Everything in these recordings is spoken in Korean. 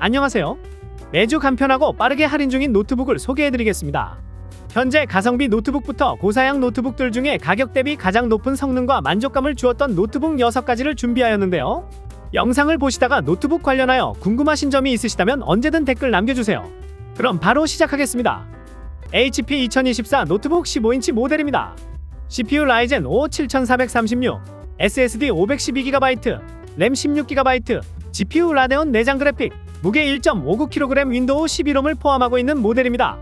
안녕하세요. 매주 간편하고 빠르게 할인 중인 노트북을 소개해드리겠습니다. 현재 가성비 노트북부터 고사양 노트북들 중에 가격 대비 가장 높은 성능과 만족감을 주었던 노트북 6가지를 준비하였는데요. 영상을 보시다가 노트북 관련하여 궁금하신 점이 있으시다면 언제든 댓글 남겨주세요. 그럼 바로 시작하겠습니다. HP 2024 노트북 15인치 모델입니다. CPU 라이젠 5 7436, SSD 512GB, 램 16GB, GPU 라데온 내장 그래픽, 무게 1.59kg 윈도우 11홈을 포함하고 있는 모델입니다.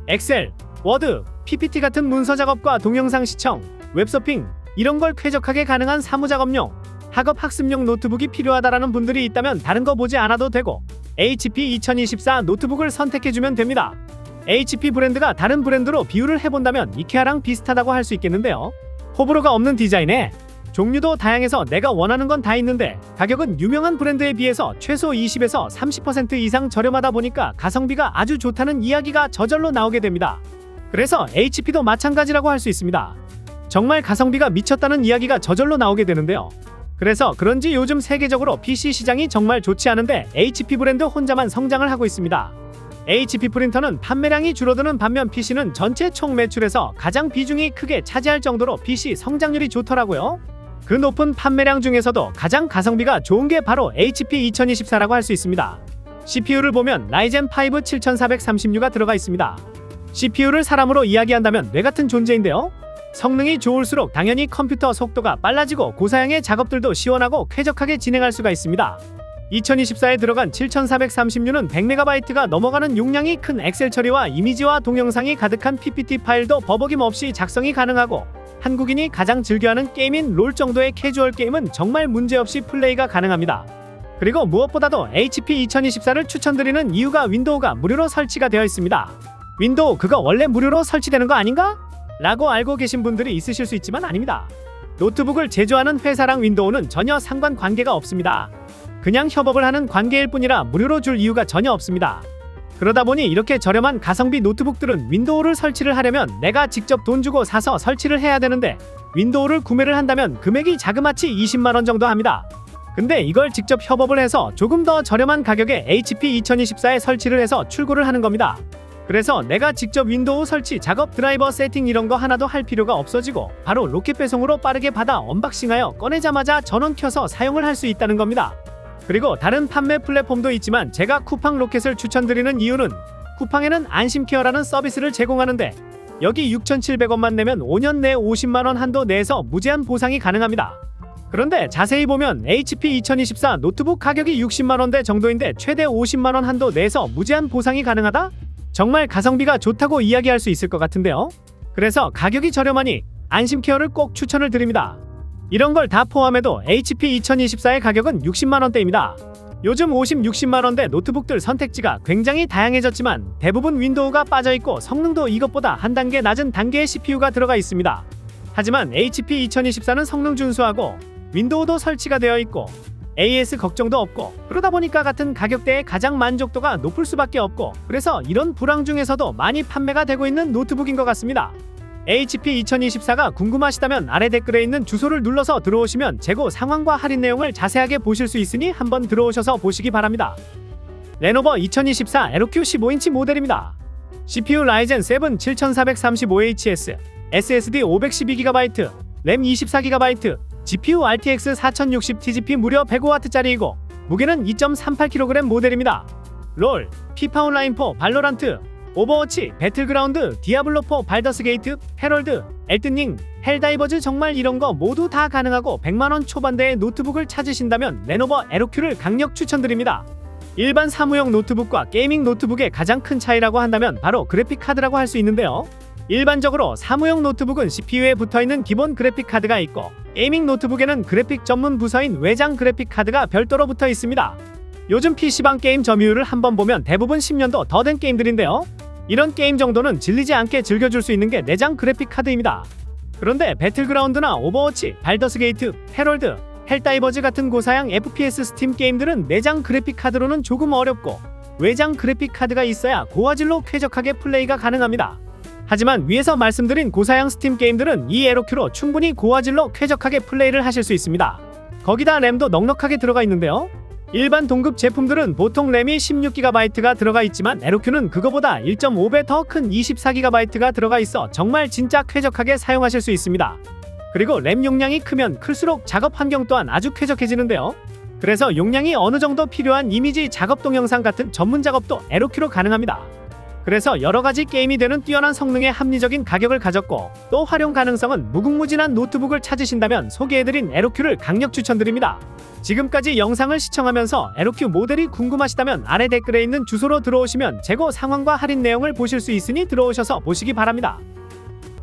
엑셀, 워드, PPT 같은 문서 작업과 동영상 시청, 웹서핑 이런 걸 쾌적하게 가능한 사무작업용, 학업 학습용 노트북이 필요하다라는 분들이 있다면 다른 거 보지 않아도 되고 HP 2024 노트북을 선택해주면 됩니다. HP 브랜드가 다른 브랜드로 비교를 해본다면 이케아랑 비슷하다고 할 수 있겠는데요. 호불호가 없는 디자인에 종류도 다양해서 내가 원하는 건 다 있는데 가격은 유명한 브랜드에 비해서 최소 20에서 30% 이상 저렴하다 보니까 가성비가 아주 좋다는 이야기가 저절로 나오게 됩니다. 그래서 HP도 마찬가지라고 할 수 있습니다. 정말 가성비가 미쳤다는 이야기가 저절로 나오게 되는데요. 그래서 그런지 요즘 세계적으로 PC 시장이 정말 좋지 않은데 HP 브랜드 혼자만 성장을 하고 있습니다. HP 프린터는 판매량이 줄어드는 반면 PC는 전체 총 매출에서 가장 비중이 크게 차지할 정도로 PC 성장률이 좋더라고요. 그 높은 판매량 중에서도 가장 가성비가 좋은 게 바로 HP 2024라고 할 수 있습니다. CPU를 보면 라이젠 5 7436가 들어가 있습니다. CPU를 사람으로 이야기한다면 뇌 같은 존재인데요. 성능이 좋을수록 당연히 컴퓨터 속도가 빨라지고 고사양의 작업들도 시원하고 쾌적하게 진행할 수가 있습니다. 2024에 들어간 7436는 100MB가 넘어가는 용량이 큰 엑셀 처리와 이미지와 동영상이 가득한 PPT 파일도 버벅임 없이 작성이 가능하고 한국인이 가장 즐겨하는 게임인 롤 정도의 캐주얼 게임은 정말 문제없이 플레이가 가능합니다. 그리고 무엇보다도 HP 2024를 추천드리는 이유가 윈도우가 무료로 설치가 되어 있습니다. 윈도우 그거 원래 무료로 설치되는 거 아닌가? 라고 알고 계신 분들이 있으실 수 있지만 아닙니다. 노트북을 제조하는 회사랑 윈도우는 전혀 상관관계가 없습니다. 그냥 협업을 하는 관계일 뿐이라 무료로 줄 이유가 전혀 없습니다. 그러다 보니 이렇게 저렴한 가성비 노트북들은 윈도우를 설치를 하려면 내가 직접 돈 주고 사서 설치를 해야 되는데 윈도우를 구매를 한다면 금액이 자그마치 20만원 정도 합니다. 근데 이걸 직접 협업을 해서 조금 더 저렴한 가격에 HP 2024에 설치를 해서 출고를 하는 겁니다. 그래서 내가 직접 윈도우 설치, 작업, 드라이버 세팅 이런 거 하나도 할 필요가 없어지고 바로 로켓 배송으로 빠르게 받아 언박싱하여 꺼내자마자 전원 켜서 사용을 할 수 있다는 겁니다. 그리고 다른 판매 플랫폼도 있지만 제가 쿠팡 로켓을 추천드리는 이유는 쿠팡에는 안심케어라는 서비스를 제공하는데 여기 6,700원만 내면 5년 내에 50만원 한도 내에서 무제한 보상이 가능합니다. 그런데 자세히 보면 HP 2024 노트북 가격이 60만원대 정도인데 최대 50만원 한도 내에서 무제한 보상이 가능하다? 정말 가성비가 좋다고 이야기할 수 있을 것 같은데요. 그래서 가격이 저렴하니 안심케어를 꼭 추천을 드립니다. 이런 걸 다 포함해도 HP 2024의 가격은 60만원대입니다. 요즘 50, 60만원대 노트북들 선택지가 굉장히 다양해졌지만 대부분 윈도우가 빠져있고 성능도 이것보다 한 단계 낮은 단계의 CPU가 들어가 있습니다. 하지만 HP 2024는 성능 준수하고 윈도우도 설치가 되어 있고 AS 걱정도 없고 그러다 보니까 같은 가격대에 가장 만족도가 높을 수밖에 없고 그래서 이런 불황 중에서도 많이 판매가 되고 있는 노트북인 것 같습니다. HP 2024가 궁금하시다면 아래 댓글에 있는 주소를 눌러서 들어오시면 재고 상황과 할인 내용을 자세하게 보실 수 있으니 한번 들어오셔서 보시기 바랍니다. 레노버 2024 LOQ 15인치 모델입니다. CPU 라이젠 7 7435HS, SSD 512GB, 램 24GB, GPU RTX 4060 TGP 무려 105W짜리이고 무게는 2.38kg 모델입니다. 롤, 피파 온라인 4, 발로란트, 오버워치, 배틀그라운드, 디아블로4, 발더스 게이트, 헤럴드, 엘든링, 헬다이버즈 정말 이런 거 모두 다 가능하고 100만원 초반대의 노트북을 찾으신다면 레노버 LOQ를 강력 추천드립니다. 일반 사무용 노트북과 게이밍 노트북의 가장 큰 차이라고 한다면 바로 그래픽 카드라고 할 수 있는데요. 일반적으로 사무용 노트북은 CPU에 붙어있는 기본 그래픽 카드가 있고 게이밍 노트북에는 그래픽 전문 부서인 외장 그래픽 카드가 별도로 붙어 있습니다. 요즘 PC방 게임 점유율을 한번 보면 대부분 10년도 더 된 게임들인데요. 이런 게임 정도는 질리지 않게 즐겨줄 수 있는 게 내장 그래픽 카드입니다. 그런데 배틀그라운드나 오버워치, 발더스 게이트, 헤럴드, 헬다이버즈 같은 고사양 FPS 스팀 게임들은 내장 그래픽 카드로는 조금 어렵고 외장 그래픽 카드가 있어야 고화질로 쾌적하게 플레이가 가능합니다. 하지만 위에서 말씀드린 고사양 스팀 게임들은 이 LOQ로 충분히 고화질로 쾌적하게 플레이를 하실 수 있습니다. 거기다 램도 넉넉하게 들어가 있는데요. 일반 동급 제품들은 보통 램이 16GB가 들어가 있지만 에로큐는 그거보다 1.5배 더 큰 24GB가 들어가 있어 정말 진짜 쾌적하게 사용하실 수 있습니다. 그리고 램 용량이 크면 클수록 작업 환경 또한 아주 쾌적해지는데요. 그래서 용량이 어느 정도 필요한 이미지 작업 동영상 같은 전문 작업도 에로큐로 가능합니다. 그래서 여러가지 게임이 되는 뛰어난 성능의 합리적인 가격을 가졌고 또 활용 가능성은 무궁무진한 노트북을 찾으신다면 소개해드린 에로큐를 강력 추천드립니다. 지금까지 영상을 시청하면서 에로큐 모델이 궁금하시다면 아래 댓글에 있는 주소로 들어오시면 재고 상황과 할인 내용을 보실 수 있으니 들어오셔서 보시기 바랍니다.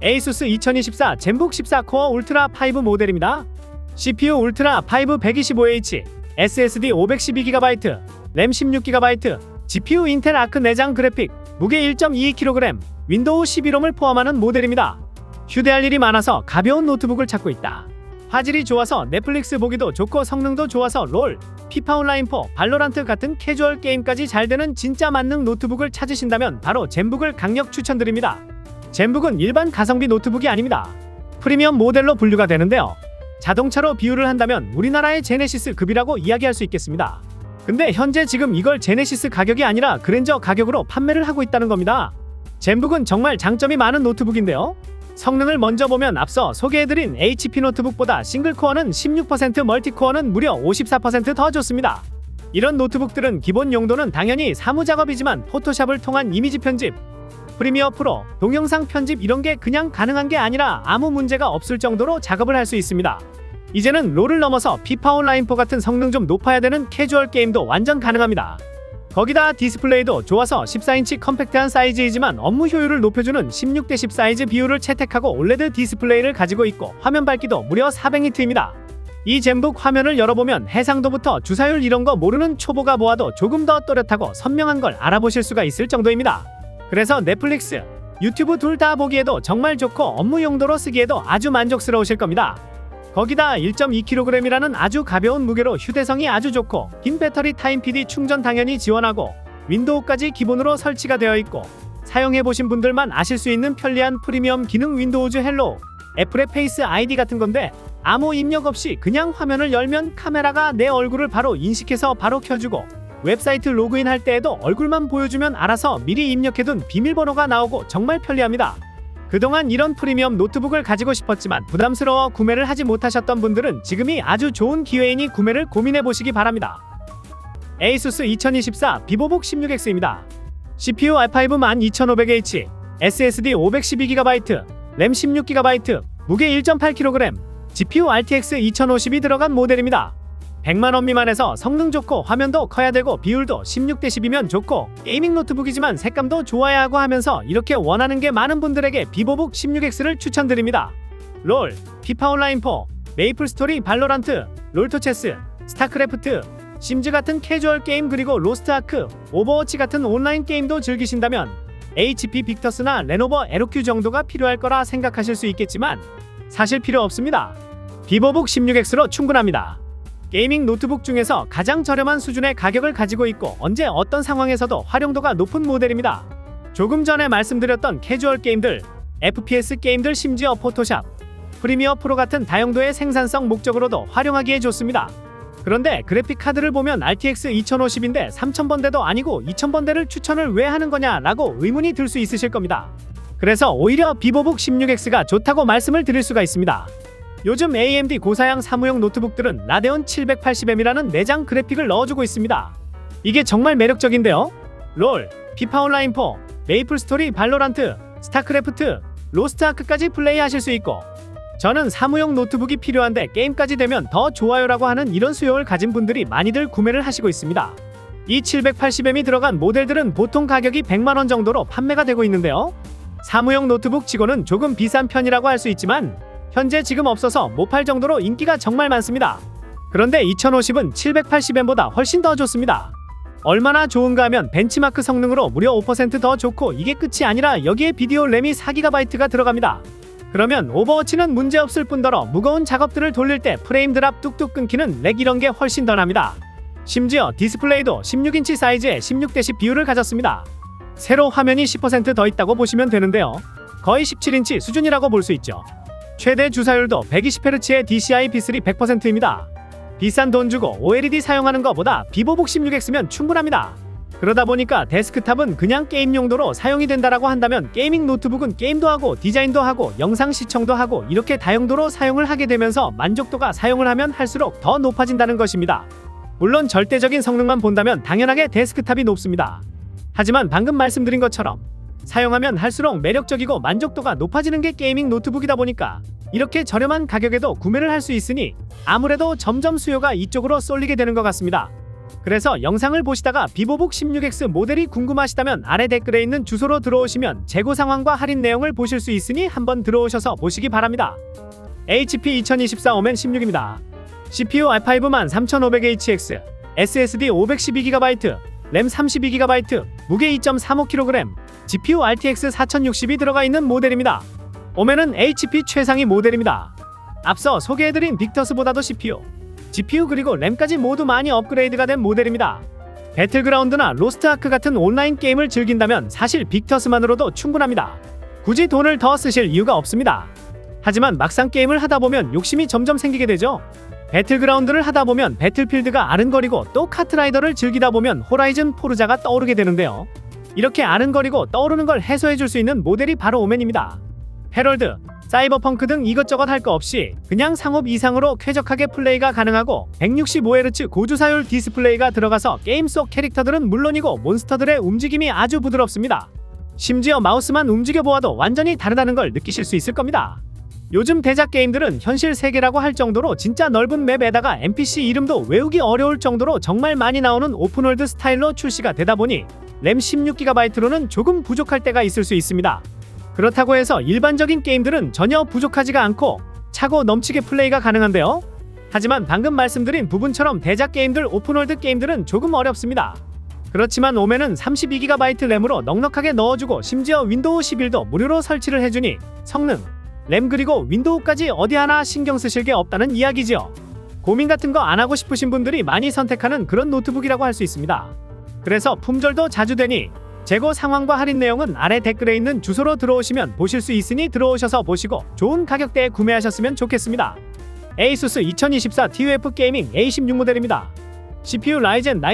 ASUS 2024 젠북 14 코어 울트라 5 모델입니다. CPU 울트라 5 125H, SSD 512GB, 램 16GB, GPU 인텔 아크 내장 그래픽, 무게 1.22kg, 윈도우 11홈을 포함하는 모델입니다. 휴대할 일이 많아서 가벼운 노트북을 찾고 있다. 화질이 좋아서 넷플릭스 보기도 좋고 성능도 좋아서 롤, 피파 온라인4, 발로란트 같은 캐주얼 게임까지 잘 되는 진짜 만능 노트북을 찾으신다면 바로 젠북을 강력 추천드립니다. 젠북은 일반 가성비 노트북이 아닙니다. 프리미엄 모델로 분류가 되는데요. 자동차로 비유를 한다면 우리나라의 제네시스 급이라고 이야기할 수 있겠습니다. 근데 현재 지금 이걸 제네시스 가격이 아니라 그랜저 가격으로 판매를 하고 있다는 겁니다. 젠북은 정말 장점이 많은 노트북인데요. 성능을 먼저 보면 앞서 소개해드린 HP 노트북보다 싱글코어는 16%, 멀티코어는 무려 54% 더 좋습니다. 이런 노트북들은 기본 용도는 당연히 사무작업이지만 포토샵을 통한 이미지 편집, 프리미어 프로, 동영상 편집 이런 게 그냥 가능한 게 아니라 아무 문제가 없을 정도로 작업을 할 수 있습니다. 이제는 롤을 넘어서 피파 온라인4 같은 성능 좀 높아야 되는 캐주얼 게임도 완전 가능합니다. 거기다 디스플레이도 좋아서 14인치 컴팩트한 사이즈이지만 업무 효율을 높여주는 16:10 사이즈 비율을 채택하고 올레드 디스플레이를 가지고 있고 화면 밝기도 무려 400니트입니다. 이 젠북 화면을 열어보면 해상도부터 주사율 이런 거 모르는 초보가 보아도 조금 더 또렷하고 선명한 걸 알아보실 수가 있을 정도입니다. 그래서 넷플릭스, 유튜브 둘 다 보기에도 정말 좋고 업무 용도로 쓰기에도 아주 만족스러우실 겁니다. 거기다 1.2kg이라는 아주 가벼운 무게로 휴대성이 아주 좋고 긴 배터리 타임 PD 충전 당연히 지원하고 윈도우까지 기본으로 설치가 되어 있고 사용해보신 분들만 아실 수 있는 편리한 프리미엄 기능 윈도우즈 헬로우, 애플의 페이스 아이디 같은 건데 아무 입력 없이 그냥 화면을 열면 카메라가 내 얼굴을 바로 인식해서 바로 켜주고 웹사이트 로그인 할 때에도 얼굴만 보여주면 알아서 미리 입력해둔 비밀번호가 나오고 정말 편리합니다. 그동안 이런 프리미엄 노트북을 가지고 싶었지만 부담스러워 구매를 하지 못하셨던 분들은 지금이 아주 좋은 기회이니 구매를 고민해보시기 바랍니다. ASUS 2024 비보북 16X입니다. CPU i5 12500H, SSD 512GB, 램 16GB, 무게 1.8kg, GPU RTX 2050이 들어간 모델입니다. 100만원 미만에서 성능 좋고 화면도 커야 되고 비율도 16:10이면 좋고 게이밍 노트북이지만 색감도 좋아야 하고 하면서 이렇게 원하는 게 많은 분들에게 비보북 16X를 추천드립니다. 롤, 피파 온라인4, 메이플스토리, 발로란트, 롤토체스, 스타크래프트, 심즈 같은 캐주얼 게임 그리고 로스트아크, 오버워치 같은 온라인 게임도 즐기신다면 HP 빅터스나 레노버 에로큐 정도가 필요할 거라 생각하실 수 있겠지만 사실 필요 없습니다. 비보북 16X로 충분합니다. 게이밍 노트북 중에서 가장 저렴한 수준의 가격을 가지고 있고 언제 어떤 상황에서도 활용도가 높은 모델입니다. 조금 전에 말씀드렸던 캐주얼 게임들, FPS 게임들 심지어 포토샵, 프리미어 프로 같은 다용도의 생산성 목적으로도 활용하기에 좋습니다. 그런데 그래픽 카드를 보면 RTX 2050인데 3000번대도 아니고 2000번대를 추천을 왜 하는 거냐 라고 의문이 들 수 있으실 겁니다. 그래서 오히려 비보북 16X가 좋다고 말씀을 드릴 수가 있습니다. 요즘 AMD 고사양 사무용 노트북들은 라데온 780M이라는 내장 그래픽을 넣어주고 있습니다. 이게 정말 매력적인데요. 롤, 피파 온라인4, 메이플스토리, 발로란트, 스타크래프트, 로스트아크까지 플레이하실 수 있고 저는 사무용 노트북이 필요한데 게임까지 되면 더 좋아요라고 하는 이런 수요를 가진 분들이 많이들 구매를 하시고 있습니다. 이 780M이 들어간 모델들은 보통 가격이 100만원 정도로 판매가 되고 있는데요. 사무용 노트북 치고는 조금 비싼 편이라고 할 수 있지만 현재 지금 없어서 못 팔 정도로 인기가 정말 많습니다. 그런데 2050은 780M보다 훨씬 더 좋습니다. 얼마나 좋은가 하면 벤치마크 성능으로 무려 5%더 좋고 이게 끝이 아니라 여기에 비디오 램이 4GB가 들어갑니다. 그러면 오버워치는 문제없을 뿐더러 무거운 작업들을 돌릴 때 프레임 드랍 뚝뚝 끊기는 렉 이런 게 훨씬 더 납니다. 심지어 디스플레이도 16인치 사이즈에 16:10 비율을 가졌습니다. 세로 화면이 10% 더 있다고 보시면 되는데요. 거의 17인치 수준이라고 볼 수 있죠. 최대 주사율도 120Hz의 DCI-B3 100%입니다. 비싼 돈 주고 OLED 사용하는 것보다 비보북 16X면 충분합니다. 그러다 보니까 데스크탑은 그냥 게임 용도로 사용이 된다라고 한다면 게이밍 노트북은 게임도 하고 디자인도 하고 영상 시청도 하고 이렇게 다용도로 사용을 하게 되면서 만족도가 사용을 하면 할수록 더 높아진다는 것입니다. 물론 절대적인 성능만 본다면 당연하게 데스크탑이 높습니다. 하지만 방금 말씀드린 것처럼 사용하면 할수록 매력적이고 만족도가 높아지는 게 게이밍 노트북이다 보니까 이렇게 저렴한 가격에도 구매를 할 수 있으니 아무래도 점점 수요가 이쪽으로 쏠리게 되는 것 같습니다. 그래서 영상을 보시다가 비보북 16X 모델이 궁금하시다면 아래 댓글에 있는 주소로 들어오시면 재고 상황과 할인 내용을 보실 수 있으니 한번 들어오셔서 보시기 바랍니다. HP 2024 오멘 16입니다. CPU i5 13500HX, SSD 512GB, 램 32GB, 무게 2.35kg, GPU RTX 4060이 들어가 있는 모델입니다. 오멘은 HP 최상위 모델입니다. 앞서 소개해드린 빅터스보다도 CPU, GPU 그리고 램까지 모두 많이 업그레이드가 된 모델입니다. 배틀그라운드나 로스트아크 같은 온라인 게임을 즐긴다면 사실 빅터스만으로도 충분합니다. 굳이 돈을 더 쓰실 이유가 없습니다. 하지만 막상 게임을 하다보면 욕심이 점점 생기게 되죠. 배틀그라운드를 하다보면 배틀필드가 아른거리고 또 카트라이더를 즐기다 보면 호라이즌 포르자가 떠오르게 되는데요. 이렇게 아른거리고 떠오르는 걸 해소해줄 수 있는 모델이 바로 오멘입니다. 헤럴드, 사이버펑크 등 이것저것 할 거 없이 그냥 상업 이상으로 쾌적하게 플레이가 가능하고 165Hz 고주사율 디스플레이가 들어가서 게임 속 캐릭터들은 물론이고 몬스터들의 움직임이 아주 부드럽습니다. 심지어 마우스만 움직여보아도 완전히 다르다는 걸 느끼실 수 있을 겁니다. 요즘 대작 게임들은 현실 세계라고 할 정도로 진짜 넓은 맵에다가 NPC 이름도 외우기 어려울 정도로 정말 많이 나오는 오픈월드 스타일로 출시가 되다 보니 램 16GB로는 조금 부족할 때가 있을 수 있습니다. 그렇다고 해서 일반적인 게임들은 전혀 부족하지가 않고 차고 넘치게 플레이가 가능한데요. 하지만 방금 말씀드린 부분처럼 대작 게임들, 오픈월드 게임들은 조금 어렵습니다. 그렇지만 오멘은 32GB 램으로 넉넉하게 넣어주고 심지어 윈도우 11도 무료로 설치를 해주니 성능, 램 그리고 윈도우까지 어디 하나 신경 쓰실 게 없다는 이야기죠. 고민 같은 거 안 하고 싶으신 분들이 많이 선택하는 그런 노트북이라고 할 수 있습니다. 그래서 품절도 자주 되니 재고 상황과 할인 내용은 아래 댓글에 있는 주소로 들어오시면 보실 수 있으니 들어오셔서 보시고 좋은 가격대에 구매하셨으면 좋겠습니다. ASUS 2024 TUF 게이밍 A16 모델입니다. CPU 라이젠 9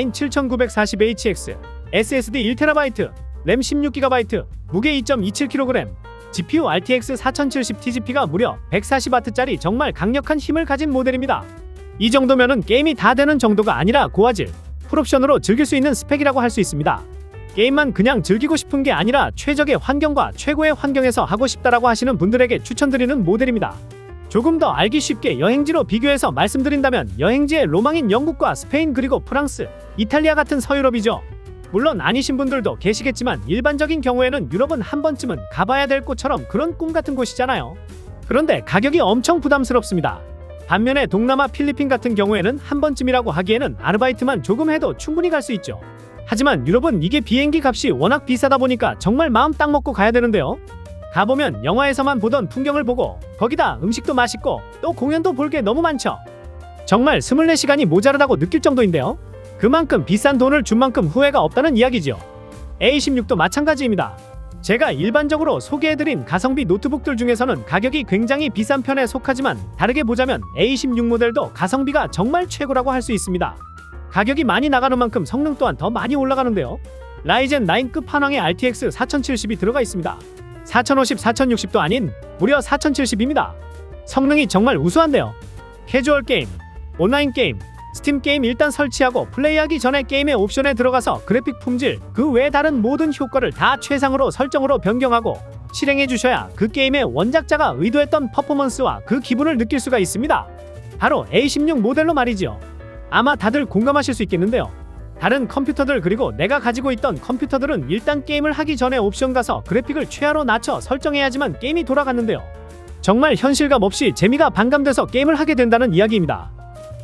7940HX, SSD 1TB, 램 16GB, 무게 2.27kg, GPU RTX 4070 TGP가 무려 140W짜리 정말 강력한 힘을 가진 모델입니다. 이 정도면은 게임이 다 되는 정도가 아니라 고화질, 풀옵션으로 즐길 수 있는 스펙이라고 할 수 있습니다. 게임만 그냥 즐기고 싶은 게 아니라 최적의 환경과 최고의 환경에서 하고 싶다라고 하시는 분들에게 추천드리는 모델입니다. 조금 더 알기 쉽게 여행지로 비교해서 말씀드린다면 여행지의 로망인 영국과 스페인 그리고 프랑스, 이탈리아 같은 서유럽이죠. 물론 아니신 분들도 계시겠지만 일반적인 경우에는 유럽은 한 번쯤은 가봐야 될 곳처럼 그런 꿈 같은 곳이잖아요. 그런데 가격이 엄청 부담스럽습니다. 반면에 동남아 필리핀 같은 경우에는 한 번쯤이라고 하기에는 아르바이트만 조금 해도 충분히 갈 수 있죠. 하지만 유럽은 이게 비행기 값이 워낙 비싸다 보니까 정말 마음 딱 먹고 가야 되는데요. 가보면 영화에서만 보던 풍경을 보고 거기다 음식도 맛있고 또 공연도 볼 게 너무 많죠. 정말 24시간이 모자르다고 느낄 정도인데요. 그만큼 비싼 돈을 준 만큼 후회가 없다는 이야기죠. A16도 마찬가지입니다. 제가 일반적으로 소개해드린 가성비 노트북들 중에서는 가격이 굉장히 비싼 편에 속하지만 다르게 보자면 A16 모델도 가성비가 정말 최고라고 할 수 있습니다. 가격이 많이 나가는 만큼 성능 또한 더 많이 올라가는데요. 라이젠 9 끝판왕의 RTX 4070이 들어가 있습니다. 4050, 4060도 아닌 무려 4070입니다. 성능이 정말 우수한데요. 캐주얼 게임, 온라인 게임, 스팀 게임 일단 설치하고 플레이하기 전에 게임의 옵션에 들어가서 그래픽 품질, 그 외 다른 모든 효과를 다 최상으로 설정으로 변경하고 실행해 주셔야 그 게임의 원작자가 의도했던 퍼포먼스와 그 기분을 느낄 수가 있습니다. 바로 A16 모델로 말이죠. 아마 다들 공감하실 수 있겠는데요. 다른 컴퓨터들 그리고 내가 가지고 있던 컴퓨터들은 일단 게임을 하기 전에 옵션 가서 그래픽을 최하로 낮춰 설정해야지만 게임이 돌아갔는데요. 정말 현실감 없이 재미가 반감돼서 게임을 하게 된다는 이야기입니다.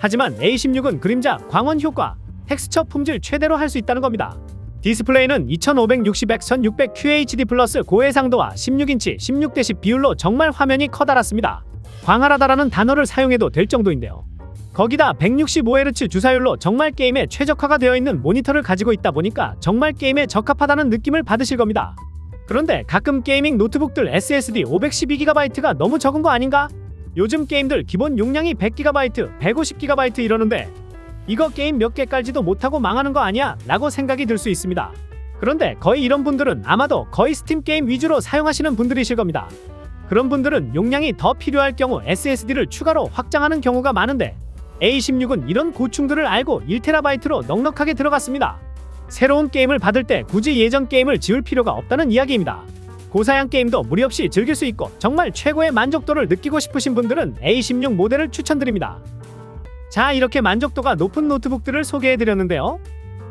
하지만 A16은 그림자, 광원 효과, 텍스처 품질 최대로 할 수 있다는 겁니다. 디스플레이는 2560x1600 QHD 플러스 고해상도와 16인치 16:10 비율로 정말 화면이 커다랗습니다. 광활하다라는 단어를 사용해도 될 정도인데요. 거기다 165Hz 주사율로 정말 게임에 최적화가 되어 있는 모니터를 가지고 있다 보니까 정말 게임에 적합하다는 느낌을 받으실 겁니다. 그런데 가끔 게이밍 노트북들 SSD 512GB가 너무 적은 거 아닌가? 요즘 게임들 기본 용량이 100GB, 150GB 이러는데 이거 게임 몇 개 깔지도 못하고 망하는 거 아니야? 라고 생각이 들 수 있습니다. 그런데 거의 이런 분들은 아마도 거의 스팀 게임 위주로 사용하시는 분들이실 겁니다. 그런 분들은 용량이 더 필요할 경우 SSD를 추가로 확장하는 경우가 많은데 A16은 이런 고충들을 알고 1TB로 넉넉하게 들어갔습니다. 새로운 게임을 받을 때 굳이 예전 게임을 지울 필요가 없다는 이야기입니다. 고사양 게임도 무리 없이 즐길 수 있고 정말 최고의 만족도를 느끼고 싶으신 분들은 A16 모델을 추천드립니다. 자, 이렇게 만족도가 높은 노트북들을 소개해드렸는데요.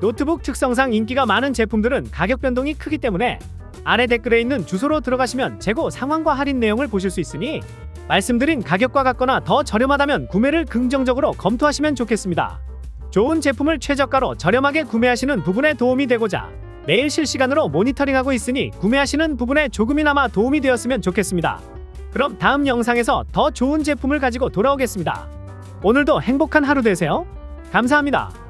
노트북 특성상 인기가 많은 제품들은 가격 변동이 크기 때문에 아래 댓글에 있는 주소로 들어가시면 재고 상황과 할인 내용을 보실 수 있으니 말씀드린 가격과 같거나 더 저렴하다면 구매를 긍정적으로 검토하시면 좋겠습니다. 좋은 제품을 최저가로 저렴하게 구매하시는 부분에 도움이 되고자 매일 실시간으로 모니터링하고 있으니 구매하시는 부분에 조금이나마 도움이 되었으면 좋겠습니다. 그럼 다음 영상에서 더 좋은 제품을 가지고 돌아오겠습니다. 오늘도 행복한 하루 되세요. 감사합니다.